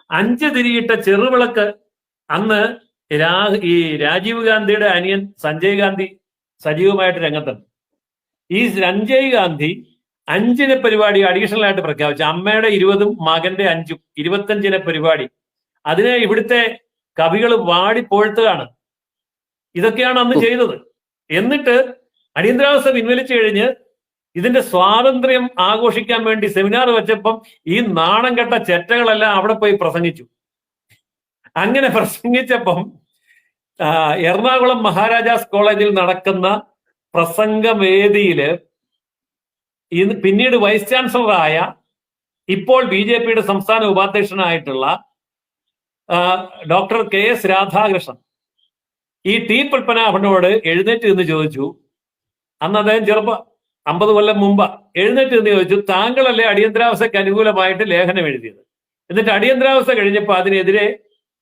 5 തിരിയിട്ട ചെറുവിളക്ക് അന്ന് ഈ രാജീവ് ഗാന്ധിയുടെ അനിയൻ സഞ്ജയ് ഗാന്ധി സജീവമായിട്ട് രംഗത്തുണ്ട്. ഈ സഞ്ജയ് ഗാന്ധി 5 പരിപാടി അഡീഷണൽ ആയിട്ട് പ്രഖ്യാപിച്ചു. അമ്മയുടെ 20ഉം മകന്റെ 5ഉം 25 പരിപാടി. അതിനെ ഇവിടുത്തെ കവികൾ വാടിപ്പോഴ്ത്തുകയാണ്. ഇതൊക്കെയാണ് അന്ന് ചെയ്തത്. എന്നിട്ട് അടിയന്തരാവസ്ഥ പിൻവലിച്ചു കഴിഞ്ഞ് ഇതിന്റെ സ്വാതന്ത്ര്യം ആഘോഷിക്കാൻ വേണ്ടി സെമിനാർ വെച്ചപ്പം ഈ നാണം കെട്ട ചെറ്റകളെല്ലാം അവിടെ പോയി പ്രസംഗിച്ചു. അങ്ങനെ പ്രസംഗിച്ചപ്പം എറണാകുളം മഹാരാജാസ് കോളേജിൽ നടക്കുന്ന പ്രസംഗവേദിയില് പിന്നീട് വൈസ് ചാൻസലറായ, ഇപ്പോൾ BJPയുടെ സംസ്ഥാന ഉപാധ്യക്ഷനായിട്ടുള്ള ഡോക്ടർ KS രാധാകൃഷ്ണൻ ഈ T പത്മനാഭനോട് എഴുന്നേറ്റ് നിന്ന് ചോദിച്ചു. അന്ന് അദ്ദേഹം 50 കൊല്ലം മുമ്പ് എഴുന്നേറ്റ് നിന്ന് ചോദിച്ചു, താങ്കളല്ലേ അടിയന്തരാവസ്ഥയ്ക്ക് അനുകൂലമായിട്ട് ലേഖനം എഴുതിയത്? എന്നിട്ട് അടിയന്തരാവസ്ഥ കഴിഞ്ഞപ്പോൾ അതിനെതിരെ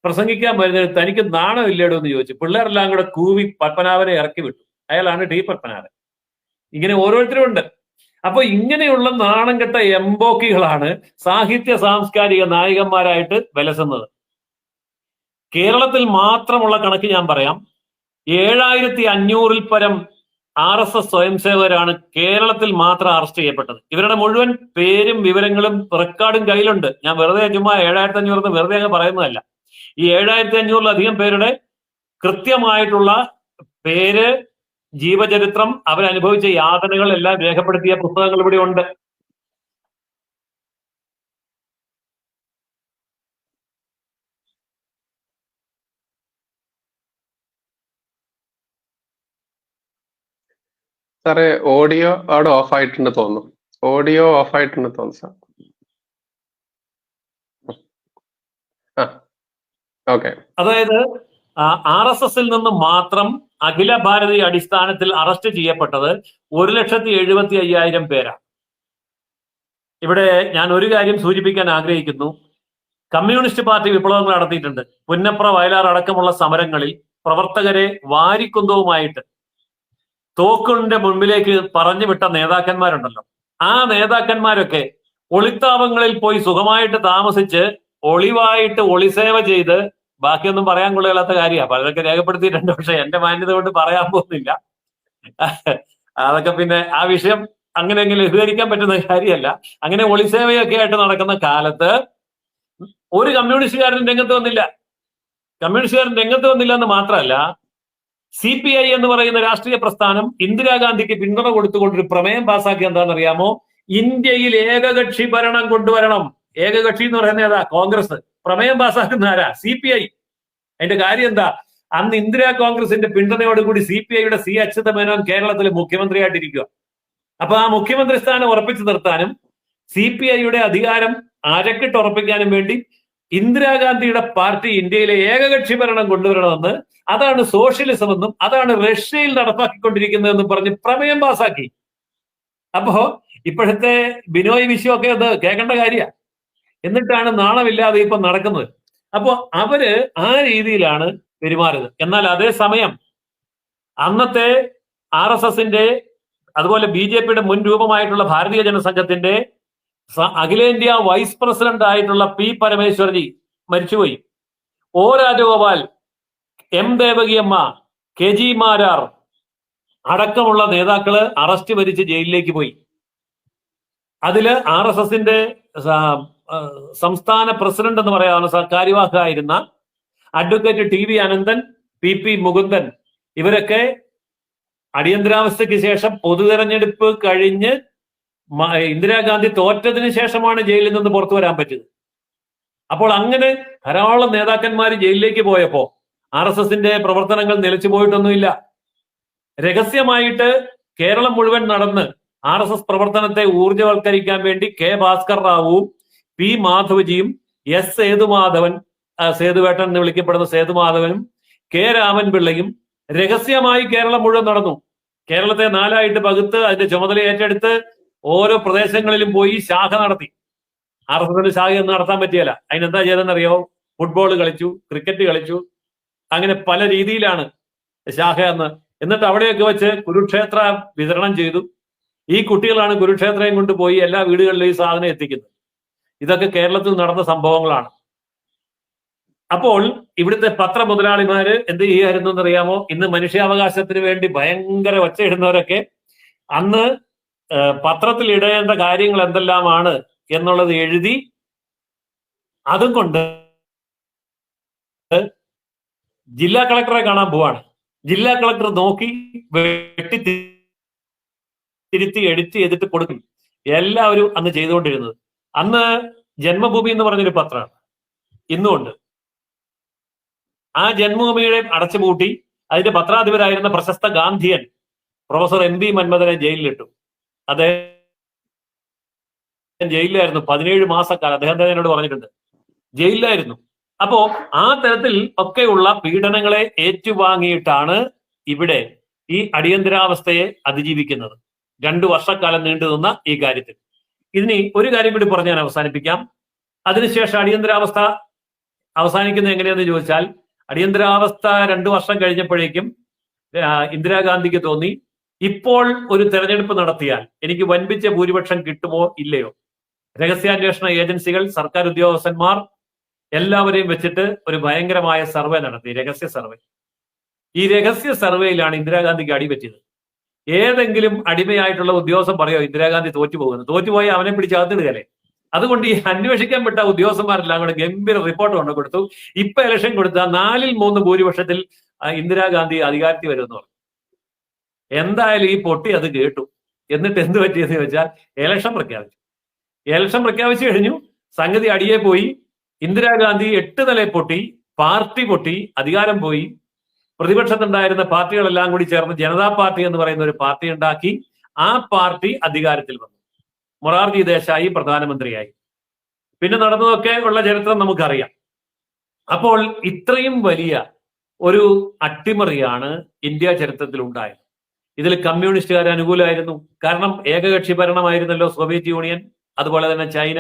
പ്രസംഗിക്കാൻ വരുന്നത് തനിക്ക് നാണമില്ലേടോ എന്ന് ചോദിച്ചു. പിള്ളേരെല്ലാം കൂടെ കൂവി പത്മനാഭനെ ഇറക്കി വിട്ടു. അയാളാണ് T പത്മനാഭൻ. ഇങ്ങനെ ഓരോരുത്തരും ഉണ്ട്. അപ്പൊ ഇങ്ങനെയുള്ള നാണം കെട്ട എംബോക്കികളാണ് സാഹിത്യ സാംസ്കാരിക നായകന്മാരായിട്ട് വിലസുന്നത്. കേരളത്തിൽ മാത്രമുള്ള കണക്ക് ഞാൻ പറയാം. 7500-ൽ പരം RSS സ്വയംസേവകരാണ് കേരളത്തിൽ മാത്രം അറസ്റ്റ് ചെയ്യപ്പെട്ടത്. ഇവരുടെ മുഴുവൻ പേരും വിവരങ്ങളും റെക്കോർഡും കയ്യിലുണ്ട്. ഞാൻ വെറുതെ ചുമ്മാ 7500 വെറുതെ അങ്ങ് പറയുന്നതല്ല. ഈ 7500-ലധികം പേരുടെ കൃത്യമായിട്ടുള്ള പേര്, ജീവചരിത്രം, അവരനുഭവിച്ച യാതനകൾ എല്ലാം രേഖപ്പെടുത്തിയ പുസ്തകങ്ങൾ ഇവിടെ ഉണ്ട്. സാറേ, ഓഡിയോ അവിടെ ഓഫ് ആയിട്ടുണ്ട് തോന്നുന്നു. ഓഡിയോ ഓഫ് ആയിട്ടുണ്ട് തോന്നുന്നു സാർ. ഓക്കെ. അതായത് RSSൽ നിന്ന് മാത്രം അഖില ഭാരതീയ അടിസ്ഥാനത്തിൽ അറസ്റ്റ് ചെയ്യപ്പെട്ടത് 1,75,000 പേരാണ്. ഇവിടെ ഞാൻ ഒരു കാര്യം സൂചിപ്പിക്കാൻ ആഗ്രഹിക്കുന്നു. കമ്മ്യൂണിസ്റ്റ് പാർട്ടി വിപ്ലവങ്ങൾ നടത്തിയിട്ടുണ്ട്. പുന്നപ്ര, വയലാർ അടക്കമുള്ള സമരങ്ങളിൽ പ്രവർത്തകരെ വാരിക്കുന്തവുമായിട്ട് തോക്കിന്റെ മുൻപിലേക്ക് പറഞ്ഞു വിട്ട നേതാക്കന്മാരുണ്ടല്ലോ. ആ നേതാക്കന്മാരൊക്കെ ഒളിത്താവങ്ങളിൽ പോയി സുഖമായിട്ട് താമസിച്ച് ഒളിവായിട്ട് ഒളിസേവ ചെയ്ത്, ബാക്കിയൊന്നും പറയാൻ കൊള്ളില്ലാത്ത കാര്യമാണ്, പലരൊക്കെ രേഖപ്പെടുത്തിയിട്ടുണ്ട്. പക്ഷെ എന്റെ മാന്യത കൊണ്ട് പറയാൻ പോകുന്നില്ല. അതൊക്കെ പിന്നെ ആ വിഷയം അങ്ങനെയെങ്കിലും ലഘൂകരിക്കാൻ പറ്റുന്ന കാര്യമല്ല. അങ്ങനെ ഒളിസേവയൊക്കെ ആയിട്ട് നടക്കുന്ന കാലത്ത് ഒരു കമ്മ്യൂണിസ്റ്റുകാരൻ രംഗത്ത് വന്നില്ല. കമ്മ്യൂണിസ്റ്റുകാരൻ രംഗത്ത് വന്നില്ല എന്ന് മാത്രമല്ല, CPI എന്ന് പറയുന്ന രാഷ്ട്രീയ പ്രസ്ഥാനം ഇന്ദിരാഗാന്ധിക്ക് പിന്തുണ കൊടുത്തുകൊണ്ടൊരു പ്രമേയം പാസാക്കി. എന്താണെന്നറിയാമോ? ഇന്ത്യയിൽ ഏകകക്ഷി ഭരണം കൊണ്ടുവരണം. ഏകകക്ഷി എന്ന് പറയുന്ന ഏതാ? കോൺഗ്രസ്. പ്രമേയം പാസാക്കുന്ന ആരാ? CPI. അതിന്റെ കാര്യം എന്താ? അന്ന് ഇന്ദിരാ കോൺഗ്രസിന്റെ പിന്തുണയോടുകൂടി CPIയുടെ C അച്യുത മേനോൻ കേരളത്തിൽ മുഖ്യമന്ത്രിയായിട്ടിരിക്കുക. അപ്പൊ ആ മുഖ്യമന്ത്രി സ്ഥാനം ഉറപ്പിച്ചു നിർത്താനും CPIയുടെ അധികാരം അരക്കിട്ടുറപ്പിക്കാനും വേണ്ടി ഇന്ദിരാഗാന്ധിയുടെ പാർട്ടി ഇന്ത്യയിലെ ഏകകക്ഷി ഭരണം കൊണ്ടുവരണമെന്ന്, അതാണ് സോഷ്യലിസം എന്നും അതാണ് റഷ്യയിൽ നടപ്പാക്കിക്കൊണ്ടിരിക്കുന്നതെന്നും പറഞ്ഞ് പ്രമേയം പാസാക്കി. അപ്പോ ഇപ്പോഴത്തെ ബിനോയ് വിശ്വം ഒക്കെ അത് കേൾക്കേണ്ട കാര്യമാണ്. എന്നിട്ടാണ് നാണമില്ലാതെ ഇപ്പൊ നടക്കുന്നത്. അപ്പോ അവര് ആ രീതിയിലാണ് പെരുമാറുന്നത്. എന്നാൽ അതേസമയം അന്നത്തെ RSSന്റെ അതുപോലെ BJPയുടെ മുൻ രൂപമായിട്ടുള്ള ഭാരതീയ ജനസംഘത്തിന്റെ അഖിലേന്ത്യാ വൈസ് പ്രസിഡന്റ് ആയിട്ടുള്ള P പരമേശ്വർജി മരിച്ചുപോയി. O Rajagopal, M Devakiamma, KG Marar അടക്കമുള്ള നേതാക്കള് അറസ്റ്റ് വരിച്ച് ജയിലിലേക്ക് പോയി. അതില് RSSന്റെ സംസ്ഥാന പ്രസിഡന്റ് എന്ന് പറയാവുന്ന കാര്യവാഹകരായിരുന്ന advocate TV Ananthan, PP Mukundan ഇവരൊക്കെ അടിയന്തരാവസ്ഥയ്ക്ക് ശേഷം പൊതുതെരഞ്ഞെടുപ്പ് കഴിഞ്ഞ് ഇന്ദിരാഗാന്ധി തോറ്റതിന് ശേഷമാണ് ജയിലിൽ നിന്ന് പുറത്തു വരാൻ പറ്റിയത്. അപ്പോൾ അങ്ങനെ ധാരാളം നേതാക്കന്മാർ ജയിലിലേക്ക് പോയപ്പോ RSSന്റെ പ്രവർത്തനങ്ങൾ നിലച്ചു പോയിട്ടൊന്നുമില്ല. രഹസ്യമായിട്ട് കേരളം മുഴുവൻ നടന്ന് RSS പ്രവർത്തനത്തെ ഊർജ്ജവൽക്കരിക്കാൻ വേണ്ടി K Bhaskar റാവുവും P മാധവജിയും S Sethumadhavan, സേതുവേട്ടൻ എന്ന് വിളിക്കപ്പെടുന്ന സേതുമാധവനും K രാമൻപിള്ളയും രഹസ്യമായി കേരളം മുഴുവൻ നടന്നു. കേരളത്തെ 4ആയിട്ട് പകുത്ത് അതിന്റെ ചുമതല ഏറ്റെടുത്ത് ഓരോ പ്രദേശങ്ങളിലും പോയി ശാഖ നടത്തി. RSSന്റെ ശാഖ ഒന്നും നടത്താൻ പറ്റിയല്ല. അതിനെന്താ ചെയ്തെന്നറിയോ? ഫുട്ബോൾ കളിച്ചു, ക്രിക്കറ്റ് കളിച്ചു, അങ്ങനെ പല രീതിയിലാണ് ശാഖ എന്ന്. എന്നിട്ട് അവിടെയൊക്കെ വെച്ച് കുരുക്ഷേത്ര വിതരണം ചെയ്തു. ഈ കുട്ടികളാണ് കുരുക്ഷേത്രയും കൊണ്ടുപോയി എല്ലാ വീടുകളിലും ഈ സാധനം എത്തിക്കുന്നത്. ഇതൊക്കെ കേരളത്തിൽ നടന്ന സംഭവങ്ങളാണ്. അപ്പോൾ ഇവിടുത്തെ പത്രമുതലാളിമാര് എന്ത് ചെയ്യായിരുന്നു എന്നറിയാമോ? ഇന്ന് മനുഷ്യാവകാശത്തിന് വേണ്ടി ഭയങ്കര ഒച്ചയിടുന്നവരൊക്കെ അന്ന് പത്രത്തിൽ ഇടേണ്ട കാര്യങ്ങൾ എന്തെല്ലാമാണ് എന്നുള്ളത് എഴുതി അതും കൊണ്ട് ജില്ലാ കളക്ടറെ കാണാൻ പോവാണ്. ജില്ലാ കളക്ടർ നോക്കി വെട്ടി തിരുത്തി എഡിറ്റ് ചെയ്തിട്ട് കൊടുക്കും. എല്ലാവരും അന്ന് ചെയ്തുകൊണ്ടിരുന്നത്. അന്ന് ജന്മഭൂമി എന്ന് പറഞ്ഞൊരു പത്രമാണ്, ഇന്നുമുണ്ട്. ആ ജന്മഭൂമിയുടെ അടച്ചുപൂട്ടി അതിന്റെ പത്രാധിപരായിരുന്ന പ്രശസ്ത ഗാന്ധിയൻ പ്രൊഫസർ MB മന്മഥനെ ജയിലിലിട്ടു. അദ്ദേഹം ജയിലിലായിരുന്നു 17 മാസക്കാലം. അദ്ദേഹം തന്നെ എന്നോട് പറഞ്ഞിട്ടുണ്ട്, ജയിലിലായിരുന്നു. അപ്പോ ആ തരത്തിൽ ഒക്കെയുള്ള പീഡനങ്ങളെ ഏറ്റുവാങ്ങിയിട്ടാണ് ഇവിടെ ഈ അടിയന്തരാവസ്ഥയെ അതിജീവിക്കുന്നത്. 2 വർഷക്കാലം നീണ്ടുനിന്ന ഈ കാര്യത്തിൽ. ഇനി ഒരു കാര്യം കൂടി പറഞ്ഞ് ഞാൻ അവസാനിപ്പിക്കാം. അതിനുശേഷം അടിയന്തരാവസ്ഥ അവസാനിക്കുന്നത് എങ്ങനെയാന്ന് ചോദിച്ചാൽ, അടിയന്തരാവസ്ഥ 2 വർഷം കഴിഞ്ഞപ്പോഴേക്കും ഇന്ദിരാഗാന്ധിക്ക് തോന്നി, ഇപ്പോൾ ഒരു തെരഞ്ഞെടുപ്പ് നടത്തിയാൽ എനിക്ക് വൻപിച്ച ഭൂരിപക്ഷം കിട്ടുമോ ഇല്ലയോ. രഹസ്യാന്വേഷണ ഏജൻസികൾ, സർക്കാർ ഉദ്യോഗസ്ഥന്മാർ എല്ലാവരെയും വെച്ചിട്ട് ഒരു ഭയങ്കരമായ സർവേ നടത്തി, രഹസ്യ സർവേ. ഈ രഹസ്യ സർവേയിലാണ് ഇന്ദിരാഗാന്ധിക്ക് അടിപറ്റിയത്. ഏതെങ്കിലും അടിമയായിട്ടുള്ള ഉദ്യോഗസ്ഥൻ പറയോ ഇന്ദിരാഗാന്ധി തോറ്റുപോകുന്നു? തോറ്റുപോയി അവനെ പിടിച്ചകത്തിടുകയല്ലേ. അതുകൊണ്ട് ഈ അന്വേഷിക്കാൻ പെട്ട ഉദ്യോഗസ്ഥന്മാരെല്ലാം കൂടെ ഗംഭീര റിപ്പോർട്ട് കൊണ്ടു കൊടുത്തു. ഇപ്പൊ ഇലക്ഷൻ കൊടുത്ത 4ൽ 3 ഭൂരിപക്ഷത്തിൽ ഇന്ദിരാഗാന്ധി അധികാരത്തിൽ വരുമെന്ന് പറഞ്ഞു. എന്തായാലും ഈ പൊട്ടി അത് കേട്ടു. എന്നിട്ട് എന്ത് പറ്റിയെന്ന് ചോദിച്ചാൽ ഇലക്ഷൻ പ്രഖ്യാപിച്ചു കഴിഞ്ഞു. സംഗതി അടിയെ പോയി. ഇന്ദിരാഗാന്ധി 8 നിലയിൽ പൊട്ടി, പാർട്ടി പൊട്ടി, അധികാരം പോയി. പ്രതിപക്ഷത്തുണ്ടായിരുന്ന പാർട്ടികളെല്ലാം കൂടി ചേർന്ന് ജനതാ പാർട്ടി എന്ന് പറയുന്ന ഒരു പാർട്ടി ഉണ്ടാക്കി. ആ പാർട്ടി അധികാരത്തിൽ വന്നു. മൊറാർജി ദേശായി പ്രധാനമന്ത്രിയായി. പിന്നെ നടന്നതൊക്കെ ഉള്ള ചരിത്രം നമുക്കറിയാം. അപ്പോൾ ഇത്രയും വലിയ ഒരു അട്ടിമറിയാണ് ഇന്ത്യ ചരിത്രത്തിൽ ഉണ്ടായത്. ഇതിൽ കമ്മ്യൂണിസ്റ്റുകാർ അനുകൂലമായിരുന്നു. കാരണം ഏകകക്ഷി ഭരണമായിരുന്നല്ലോ സോവിയറ്റ് യൂണിയൻ, അതുപോലെ തന്നെ ചൈന,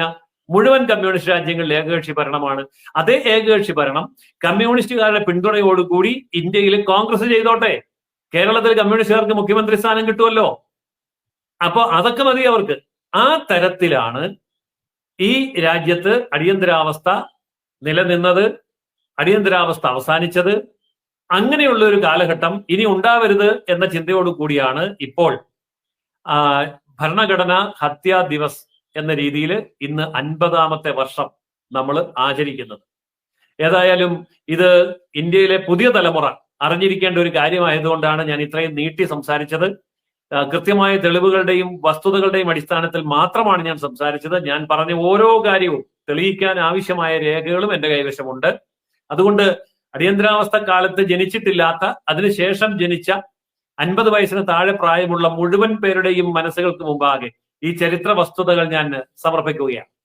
മുഴുവൻ കമ്മ്യൂണിസ്റ്റ് രാജ്യങ്ങളിൽ ഏകകക്ഷി ഭരണമാണ്. അതേ ഏകകക്ഷി ഭരണം കമ്മ്യൂണിസ്റ്റുകാരുടെ പിന്തുണയോടുകൂടി ഇന്ത്യയിൽ കോൺഗ്രസ് ചെയ്തോട്ടെ, കേരളത്തിൽ കമ്മ്യൂണിസ്റ്റുകാർക്ക് മുഖ്യമന്ത്രി സ്ഥാനം കിട്ടുമല്ലോ. അപ്പൊ അതൊക്കെ മതി അവർക്ക്. ആ തരത്തിലാണ് ഈ രാജ്യത്ത് അടിയന്തരാവസ്ഥ നിലനിന്നത്, അടിയന്തരാവസ്ഥ അവസാനിച്ചത്. അങ്ങനെയുള്ള ഒരു കാലഘട്ടം ഇനി ഉണ്ടാവരുത് എന്ന ചിന്തയോടു കൂടിയാണ് ഇപ്പോൾ ഭരണഘടനാ ഹത്യാ ദിവസ് എന്ന രീതിയിൽ ഇന്ന് 50ാമത്തെ വർഷം നമ്മൾ ആചരിക്കുന്നത്. ഏതായാലും ഇത് ഇന്ത്യയിലെ പുതിയ തലമുറ അറിഞ്ഞിരിക്കേണ്ട ഒരു കാര്യമായതുകൊണ്ടാണ് ഞാൻ ഇത്രയും നീട്ടി സംസാരിച്ചത്. കൃത്യമായ തെളിവുകളുടെയും വസ്തുതകളുടെയും അടിസ്ഥാനത്തിൽ മാത്രമാണ് ഞാൻ സംസാരിച്ചത്. ഞാൻ പറഞ്ഞ ഓരോ കാര്യവും തെളിയിക്കാൻ ആവശ്യമായ രേഖകളും എന്റെ കൈവശമുണ്ട്. അതുകൊണ്ട് അടിയന്തരാവസ്ഥ കാലത്ത് ജനിച്ചിട്ടില്ലാത്ത, അതിനുശേഷം ജനിച്ച 50 വയസ്സിന് താഴെ പ്രായമുള്ള മുഴുവൻ പേരുടെയും മനസ്സുകൾക്ക് മുമ്പാകെ ഈ ചരിത്ര വസ്തുതകൾ ഞാൻ സമർപ്പിക്കുകയാണ്.